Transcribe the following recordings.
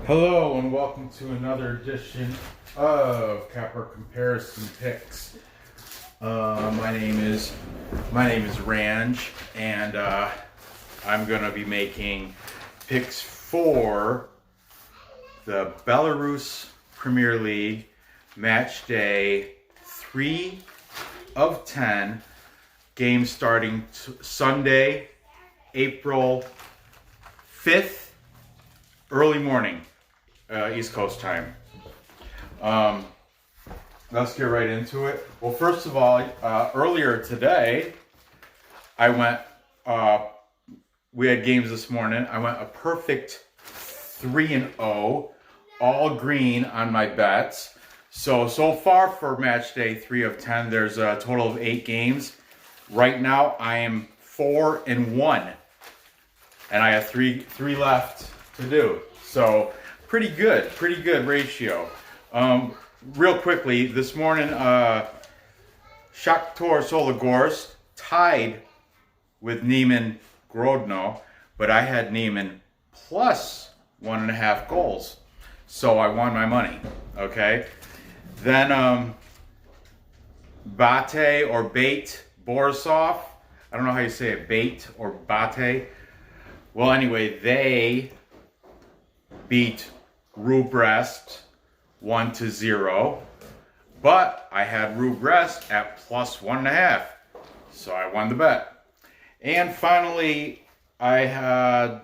Hello and welcome to another edition of Capper Comparison Picks. My name is Ranj, and I'm gonna be making picks for the Belarus Premier League match day 3 of 10 games starting Sunday, April 5th, early morning. East Coast time. Let's get right into it. Well, first of all, earlier today, I went, we had games this morning. I went a perfect 3-0, all green on my bets. So far for match day 3 of 10, there's a total of 8 games. Right now, I am 4-1, and I have three left to do. So pretty good ratio. Real quickly, this morning, Shakhtar Sologorsk tied with Neiman Grodno, but I had Neiman plus 1.5 goals, so I won my money. Okay, then Bate or Bate Borisov, I don't know how you say it, Bate or Bate. Well, anyway, they beat Brest 1-0, but I had Brest at plus 1.5, so I won the bet. And finally, I had,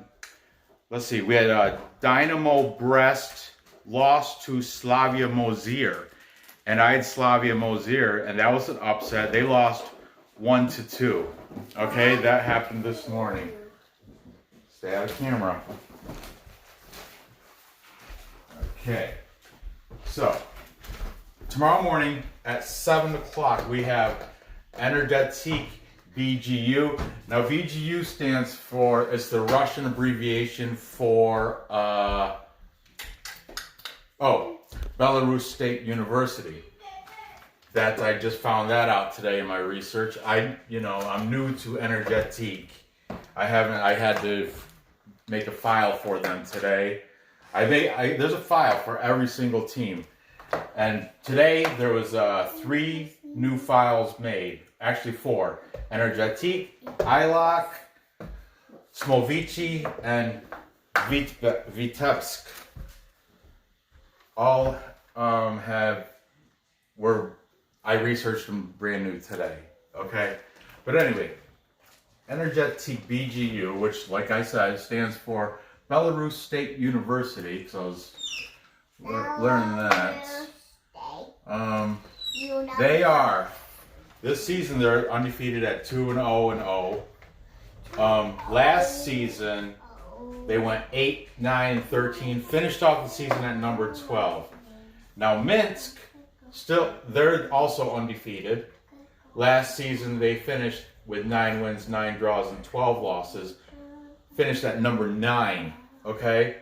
we had Dynamo Brest lost to Slavia Mozir, and I had Slavia Mozir, and that was an upset. They lost 1-2. Okay, that happened this morning. Stay out of camera. Okay, so tomorrow morning at 7 o'clock we have Energetik-BGU. Now BGU stands for, it's the Russian abbreviation for, Belarus State University. That I just found that out today in my research. I'm new to Energetik. I had to make a file for them today. There's a file for every single team, and today there was 3 new files made, actually 4. Energetik, Isloch, Smolevichi, and Vitebsk. All I researched them brand new today. Okay, but anyway, Energetik-BGU, which, like I said, stands for Belarus State University, because I was learning that. This season they're undefeated at 2-0-0. Last season they went 8-9-13, finished off the season at number 12. Now Minsk, they're also undefeated. Last season they finished with 9 wins, 9 draws, and 12 losses. Finished at number 9, okay?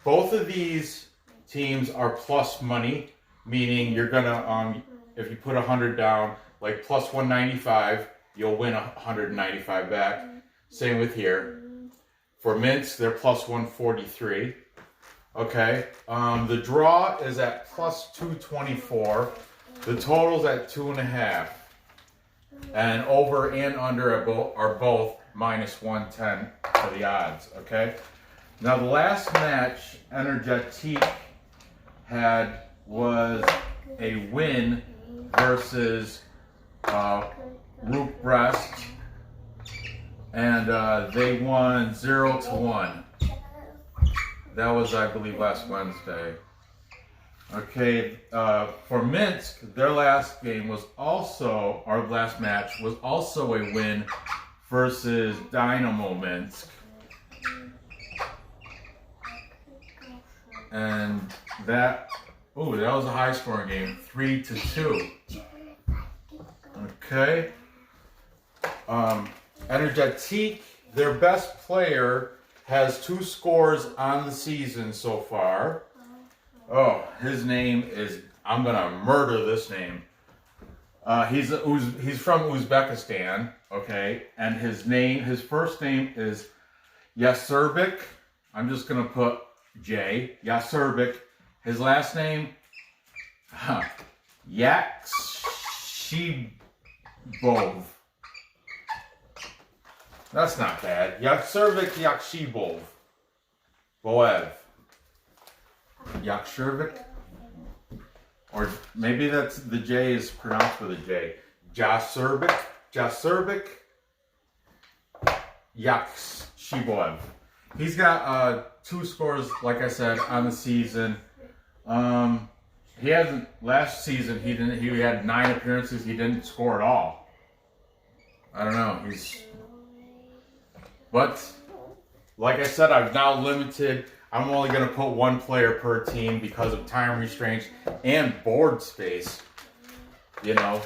Both of these teams are plus money, meaning you're gonna, if you put 100 down, like plus 195, you'll win 195 back. Same with here. For Minsk, they're plus 143, okay? The draw is at plus 224. The total's at 2.5. And over and under are both minus 110 for the odds, okay? Now the last match Energetik had was a win versus Brest, and they won 0-1. That was, I believe, last Wednesday. Okay, for Minsk, their last game was also, our last match was also a win versus Dynamo Minsk. And that was a high scoring game, 3-2. Okay. Energetik, their best player, has 2 scores on the season so far. Oh, his name is, I'm gonna murder this name. He's from Uzbekistan, okay, and his first name is Yaserbek. I'm just gonna put J. Yasurbic. His last name, Yakshibov. That's not bad. Yasurbic Yakshibov. Boev. Yakshurvik? Or maybe that's the J is pronounced with a J. Jasurbic Yakshibov. He's got 2 scores, like I said, on the season. He hasn't. Last season he didn't. He had 9 appearances. He didn't score at all. I don't know. But like I said, I've now limited. I'm only going to put 1 player per team because of time restraints and board space. You know.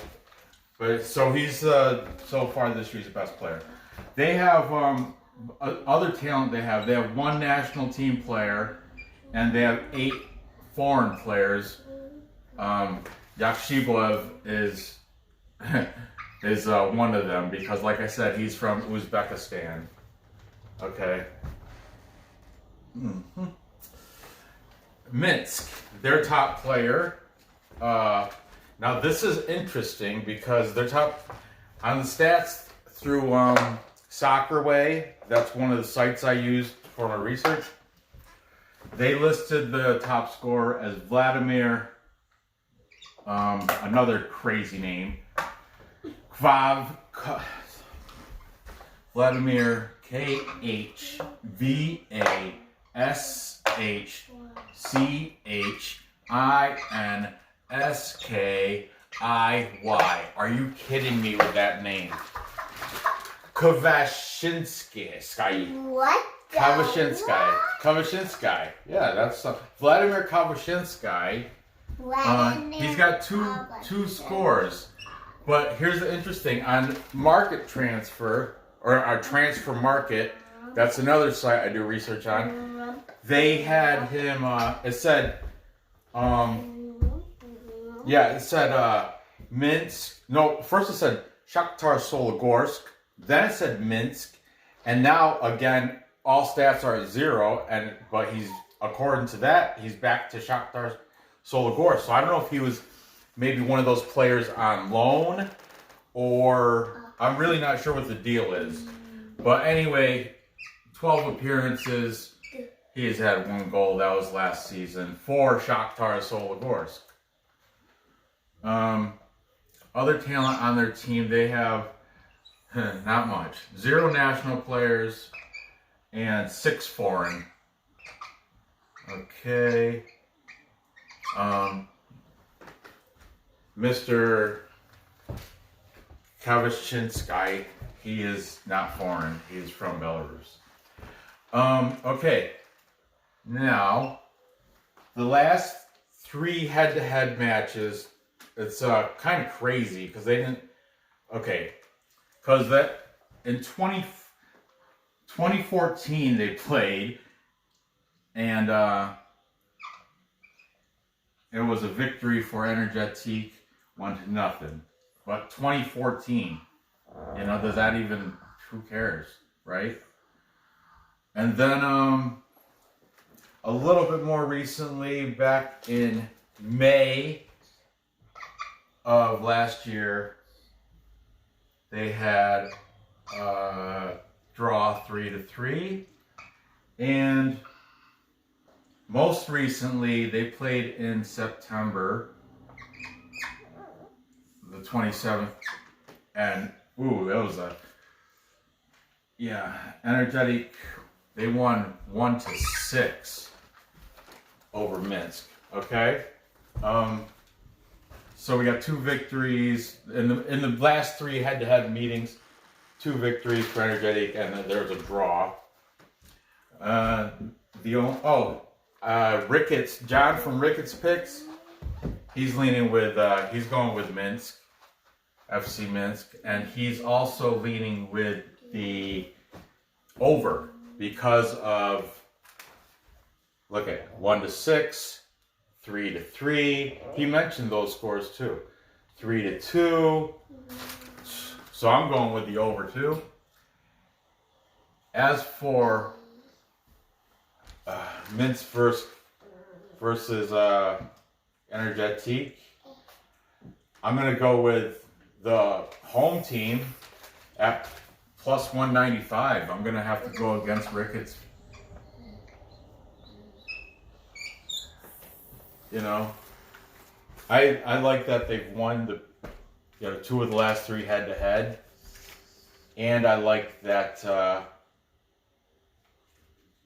But so he's so far this year's the best player. They have other talent. They have 1 national team player, and they have 8 foreign players. Yakshibov is one of them because, like I said, he's from Uzbekistan. Okay. Mm-hmm. Minsk, their top player. Now this is interesting because their top on the stats through Soccerway. That's one of the sites I used for my research. They listed the top scorer as Vladimir. Another crazy name. Vladimir Khvashchinskiy. Are you kidding me with that name? Khvashchinskiy. What? Khvashchinskiy. Yeah, that's Vladimir Khvashchinskiy. He's got two scores. But here's the interesting on Market Transfer or our Transfer Market. That's another site I do research on. They had him. It said, Minsk. No, first it said Shakhtar Sologorsk. Then it said Minsk, and now again all stats are at 0. But he's according to that he's back to Shakhtar Sologorsk. So I don't know if he was maybe one of those players on loan, or I'm really not sure what the deal is. But anyway, 12 appearances. He has had 1 goal. That was last season for Shakhtar Sologorsk. Other talent on their team, they have not much. 0 national players and 6 foreign. Okay. Mr. Khvashchinskiy, he is not foreign. He is from Belarus. Okay. Now, the last 3 head-to-head matches, it's kind of crazy because they didn't. Okay. Because that in 2014 they played, and it was a victory for Energetik, 1-0. But 2014, does that even? Who cares, right? And then a little bit more recently, back in May of last year, they had draw 3-3, and most recently they played in September the 27th, and it was Energetik. They won 1-6 over Minsk. Okay. So we got 2 victories in the last 3 head-to-head meetings. 2 victories for Energetik, and then there's a draw. Ricketts, John from Ricketts Picks. He's leaning with. He's going with Minsk, FC Minsk, and he's also leaning with the over because of. Look at 1-6. 3-3. He mentioned those scores too. 3-2. So I'm going with the over too. As for Minsk versus Energetik. I'm going to go with the home team at plus 195. I'm going to have to go against Ricketts. You know, I like that they've won the 2 of the last 3 head-to-head. And I like that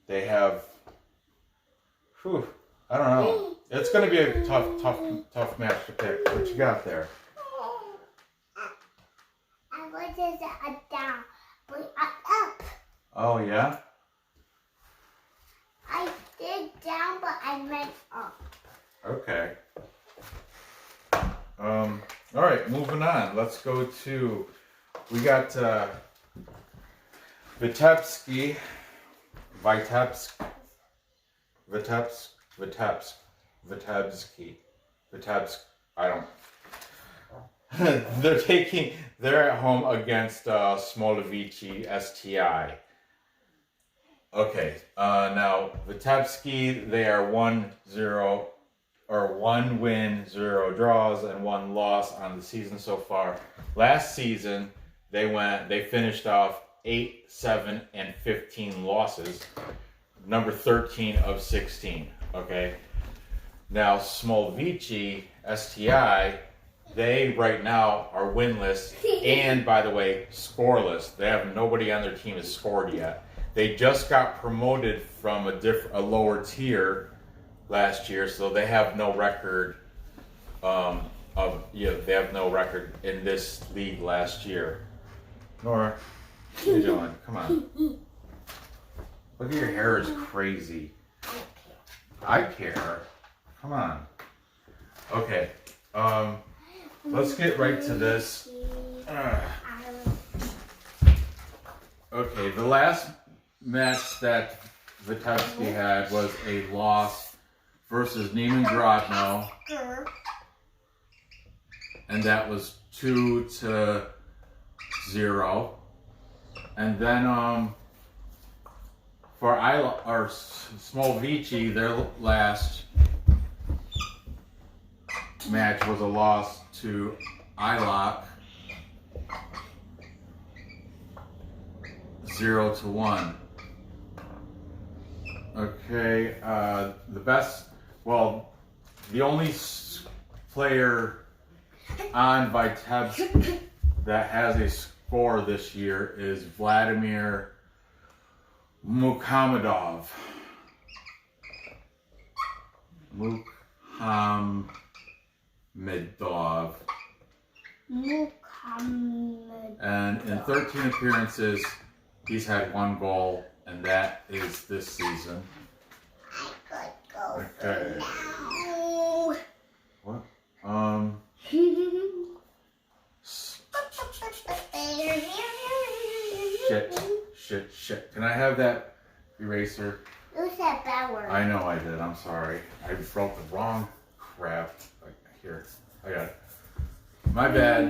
they have, I don't know. It's going to be a tough match to pick. What you got there? I wanted a down, but up. Oh, yeah? I did down, but I meant up. Okay. All right, moving on. Let's go to, we got Vitebsk, I don't. They're at home against Smolevichi STI. Okay, now Vitebsk, they are 1-0, or 1 win, 0 draws, and 1 loss on the season so far. Last season, they finished off 8, 7, and 15 losses, number 13 of 16. Okay. Now Smolevichi STI, they right now are winless and, by the way, scoreless. They have nobody on their team has scored yet. They just got promoted from a lower tier last year, so they have no record. They have no record in this league last year. Nora, what are you doing? Come on. Look at your hair is crazy. I care. Come on. Okay. Let's get right to this. Okay, the last match that Vitebsk had was a loss versus Neiman Grodno, and that was 2-0. And then for Smolevichi, their last match was a loss to Isloch, 0-1. Okay, the only player on Vitebsk that has a score this year is Vladimir Mukhamedov. And in 13 appearances, he's had 1 goal, and that is this season. Okay. What? Shit. Can I have that eraser? You said bad word. I know I did. I'm sorry. I wrote the wrong crap. Here, I got it. My bad.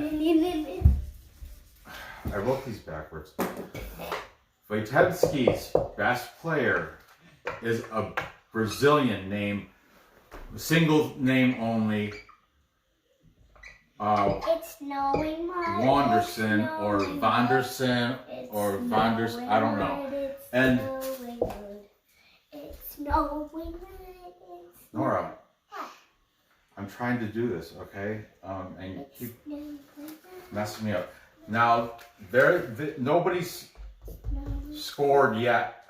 I wrote these backwards. Vitebsk's best player is a Brazilian name, single name only. It's snowing, Wanderson or Vonderson or Vonders, I don't know. And it's snowing. Nora, I'm trying to do this, okay? And you keep messing me up. Now, nobody's scored yet.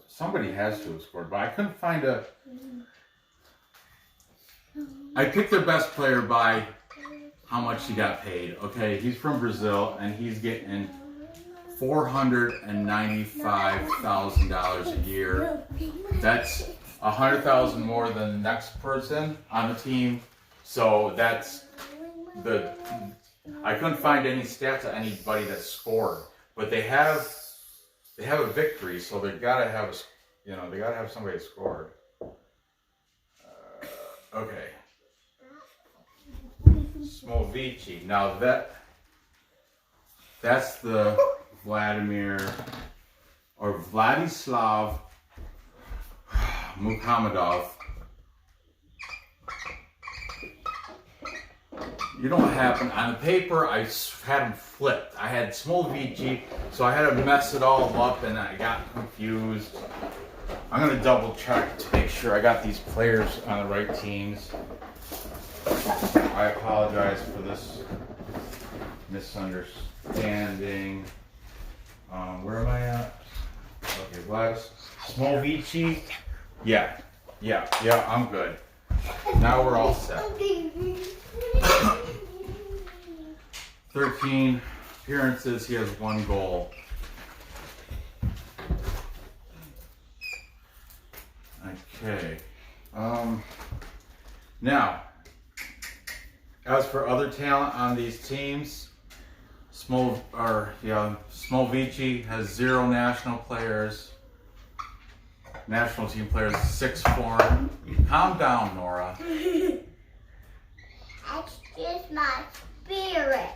Somebody has to have scored, but I couldn't find I picked their best player by how much he got paid. Okay, he's from Brazil and he's getting $495,000 a year. That's $100,000 more than the next person on the team. So that's I couldn't find any stats of anybody that scored, but they have a victory, so they gotta have somebody that scored. Okay. Smolevichi. Now that's the Vladimir or Vladislav Mukhamedov. You know what happened? On the paper, I had them flipped. I had Smolevichi, so I had to mess it all up and I got confused. I'm going to double check to make sure I got these players on the right teams. I apologize for this misunderstanding. Where am I at? Okay, Vladis. Smolevichi. Yeah, I'm good. Now we're all set. 13 appearances, he has 1 goal. Okay. Now, as for other talent on these teams, Smolevichi has 0 national players. National team players, 6 foreign. Calm down, Nora. That's just my spirit.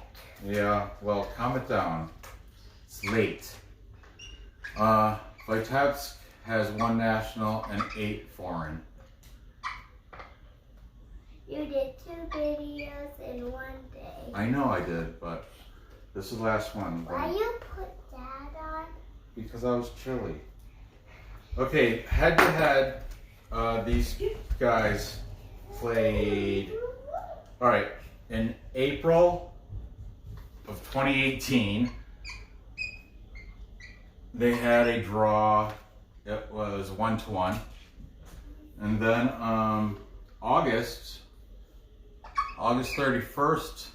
Yeah, well, calm it down. It's late. Vitebsk has 1 national and 8 foreign. You did 2 videos in one day. I know I did, but this is the last one. Why you put that on? Because I was chilly. Okay, head to head, these guys played. All right, in April of 2018, they had a draw. It was 1-1, and then August 31st,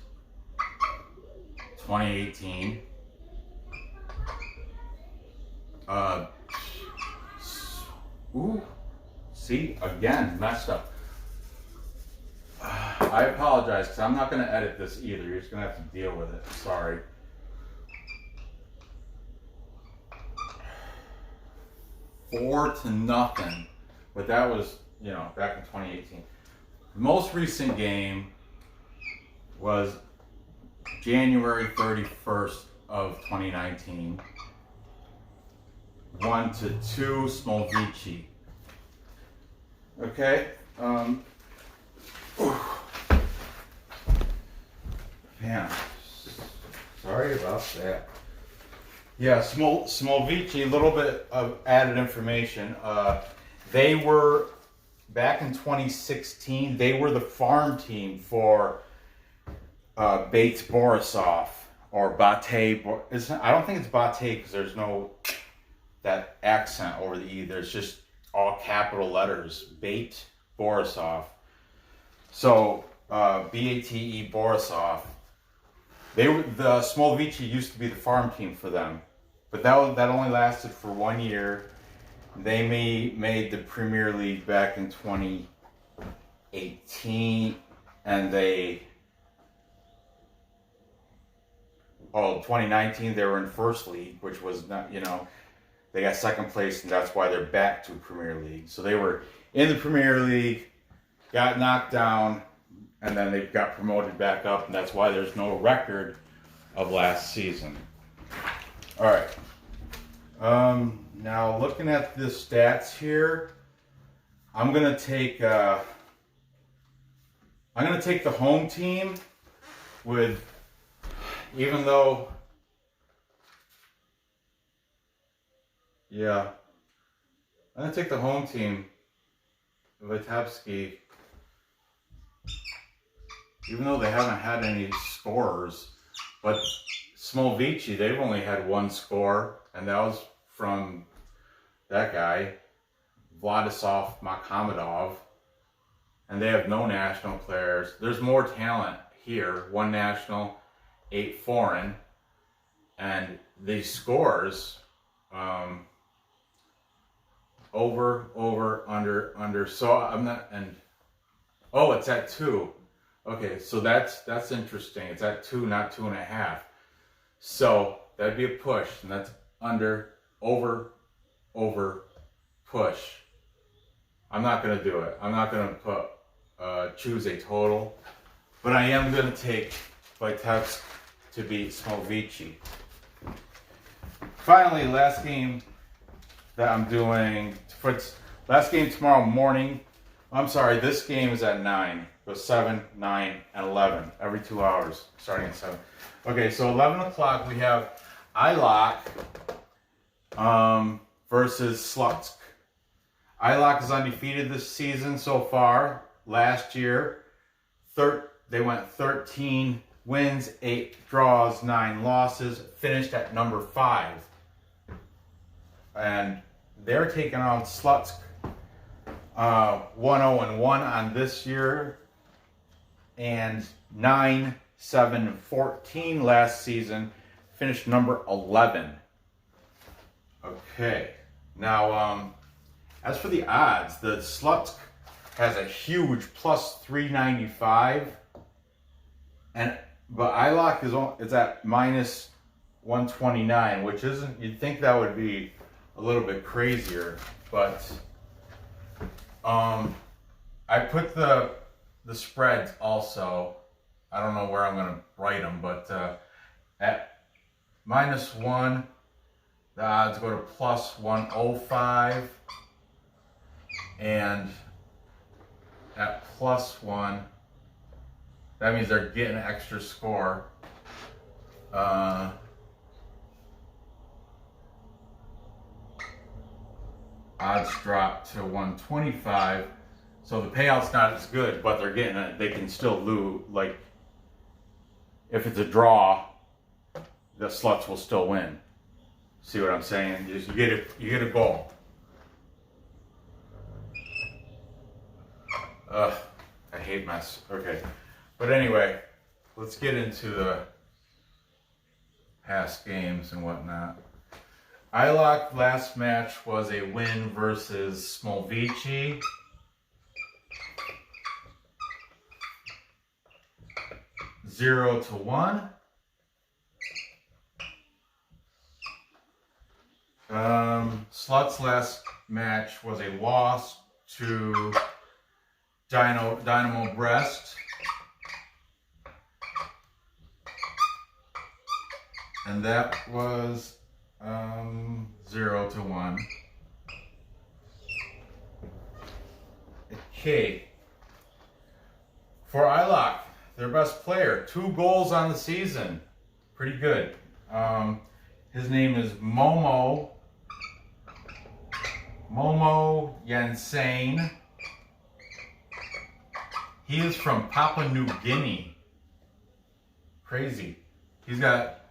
2018. See, again, messed up. I apologize because I'm not going to edit this either. You're just going to have to deal with it. Sorry. Four to nothing. But that was, back in 2018. The most recent game was January 31st of 2019. 1-2 Smolevichi. Okay. Man, sorry about that. Yeah, Smolevichi, a little bit of added information. They were, back in 2016, they were the farm team for Bate Borisov, or Bate. I don't think it's Bate because there's no that accent over the E. There's just all capital letters. Bate Borisov. So Bate Borisov. The Smolevichi used to be the farm team for them, but that only lasted for 1 year. They made the Premier League back in 2018, and 2019 they were in First League, which was not, they got second place, and that's why they're back to Premier League. So they were in the Premier League, got knocked down, and then they got promoted back up, and that's why there's no record of last season. All right. Now looking at the stats here, I'm gonna take the home team with, even though, yeah, I'm gonna take the home team, Vitebsk. Even though they haven't had any scorers, but Smolevichi, they've only had 1 score, and that was from that guy, Vladislav Makhmedov, and they have no national players. There's more talent here, 1 national, 8 foreign, and the scores, over, under, so I'm not, and, it's at 2. Okay, so that's interesting. It's at 2, not 2.5. So that'd be a push, and that's under, over, push. I'm not gonna do it. I'm not gonna choose a total, but I am gonna take Vitebsk to beat Smolevichi. Finally, last game that I'm doing, Last game tomorrow morning. I'm sorry, this game is at 9. It goes 7, 9, and 11 every 2 hours, starting at 7. Okay, so 11 o'clock we have Isloch versus Slutsk. Isloch is undefeated this season so far. Last year, they went 13 wins, 8 draws, 9 losses, finished at number 5. And they're taking on Slutsk 1-0-1 on this year, and 9-7-14 last season, finished number 11. Okay, now as for the odds, the Slutsk has a huge plus 395, but Isloch is at minus 129, which isn't. You'd think that would be a little bit crazier, but I put the spreads also. I don't know where I'm going to write them, but at -1, the odds go to plus 105, and at +1, that means they're getting an extra score. Odds drop to 125, so the payout's not as good, but they're getting it. They can still lose. Like, if it's a draw, the Sluts will still win. See what I'm saying? You get a goal. I hate mess. Okay, but anyway, let's get into the past games and whatnot. Isloch last match was a win versus Smolevichi. Zero to 1. Slut's last match was a loss to Dynamo Brest. And that was 0 to 1. Okay. For Isloch, their best player, 2 goals on the season. Pretty good. His name is Momo Yansane. He is from Papua New Guinea. Crazy. He's got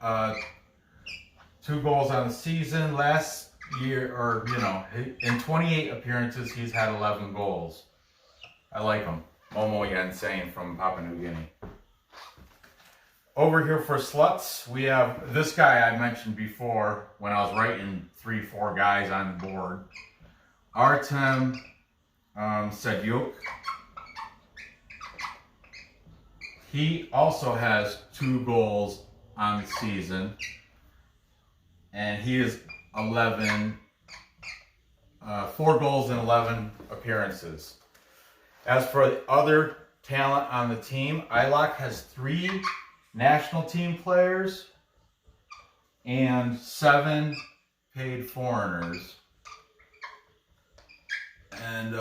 2 goals on the season. Last year, or in 28 appearances, he's had 11 goals. I like him. Momo Yansane from Papua New Guinea. Over here for Sluts, we have this guy I mentioned before when I was writing 3-4 guys on the board. Artem Sadyuk. He also has 2 goals on the season, and he is 4 goals in 11 appearances. As for the other talent on the team, Isloch has 3 national team players and 7 paid foreigners. And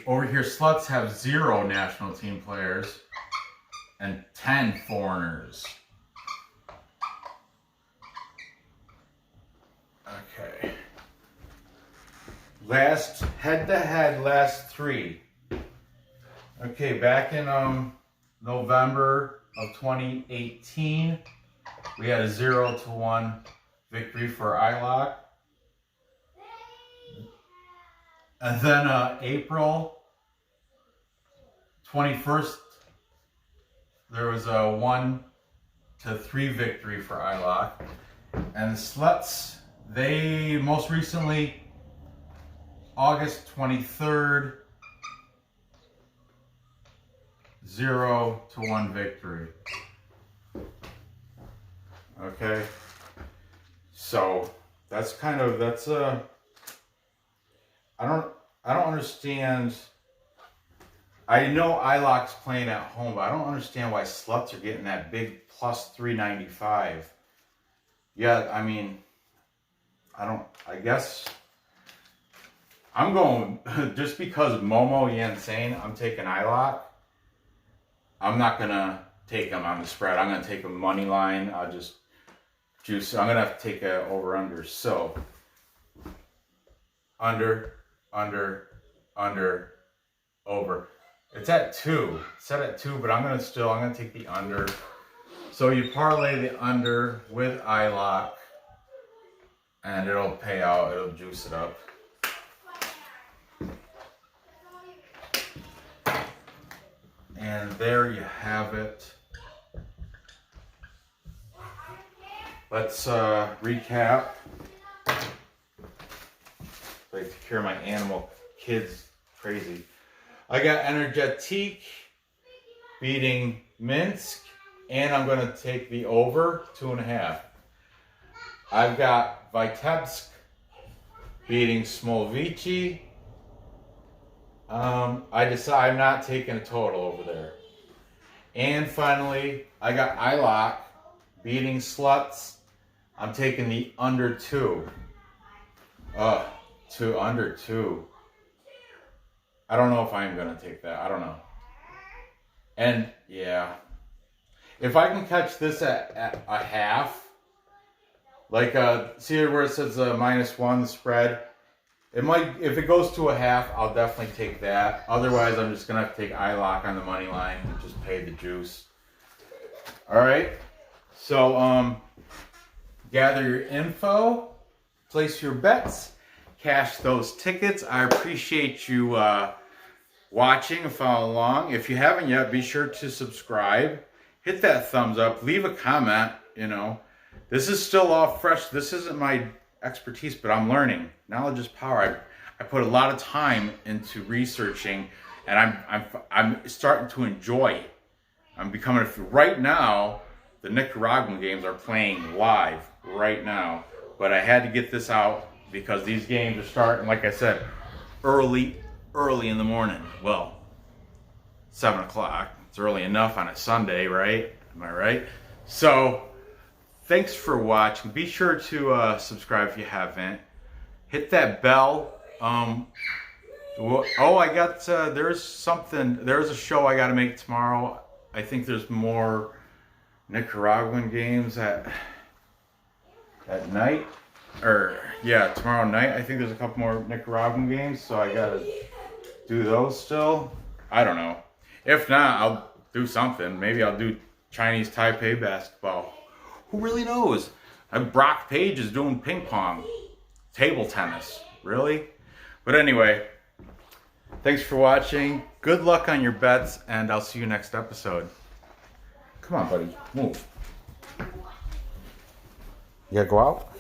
over here, Sluts have 0 national team players and 10 foreigners. Okay. Last head-to-head, last 3. Okay, back in November of 2018, we had a 0 to 1 victory for Isloch. And then April 21st, there was a 1 to 3 victory for Isloch. And the Sluts, they most recently, August 23rd, 0 to 1 victory. Okay, so that's I don't understand. I know Isloch's playing at home, but I don't understand why Sluts are getting that big plus 395. Yeah, I mean, I guess I'm going, just because of Momo Yansane, I'm taking Isloch. I'm not going to take him on the spread. I'm going to take a money line. I'll just juice. I'm going to have to take a over-under. So, under, over. It's at 2. It's set at 2, but I'm going to take the under. So you parlay the under with Isloch, and it'll pay out. It'll juice it up. And there you have it. Let's recap. I take care of my animal kids crazy. I got Energetik beating Minsk, and I'm going to take the over 2.5. I've got Vitebsk beating Smolevichi. I decide I'm not taking a total over there. And finally, I got Isloch beating Slutsk. I'm taking the under 2. Under 2. I don't know if I'm going to take that. I don't know. And, yeah. If I can catch this at a half, like, see where it says -1, the spread? It might, if it goes to a half, I'll definitely take that. Otherwise, I'm just going to have to take Isloch on the money line and just pay the juice. All right. So, gather your info, place your bets, cash those tickets. I appreciate you watching and following along. If you haven't yet, be sure to subscribe. Hit that thumbs up. Leave a comment, you know. This is still all fresh. This isn't my expertise, but I'm learning. Knowledge is power. I put a lot of time into researching, and I'm starting to enjoy it. I'm becoming right now. The Nicaraguan games are playing live right now, but I had to get this out because these games are starting, like I said, early in the morning. Well, 7 o'clock. It's early enough on a Sunday, right? Am I right? So, thanks for watching. Be sure to subscribe if you haven't. Hit that bell. I got, there's a show I got to make tomorrow. I think there's more Nicaraguan games at night. Tomorrow night. I think there's a couple more Nicaraguan games, so I got to do those still. I don't know. If not, I'll do something. Maybe I'll do Chinese Taipei basketball. Who really knows? Brock Page is doing ping pong. Table tennis. Really? But anyway, thanks for watching. Good luck on your bets, and I'll see you next episode. Come on, buddy. Move. You gotta go out?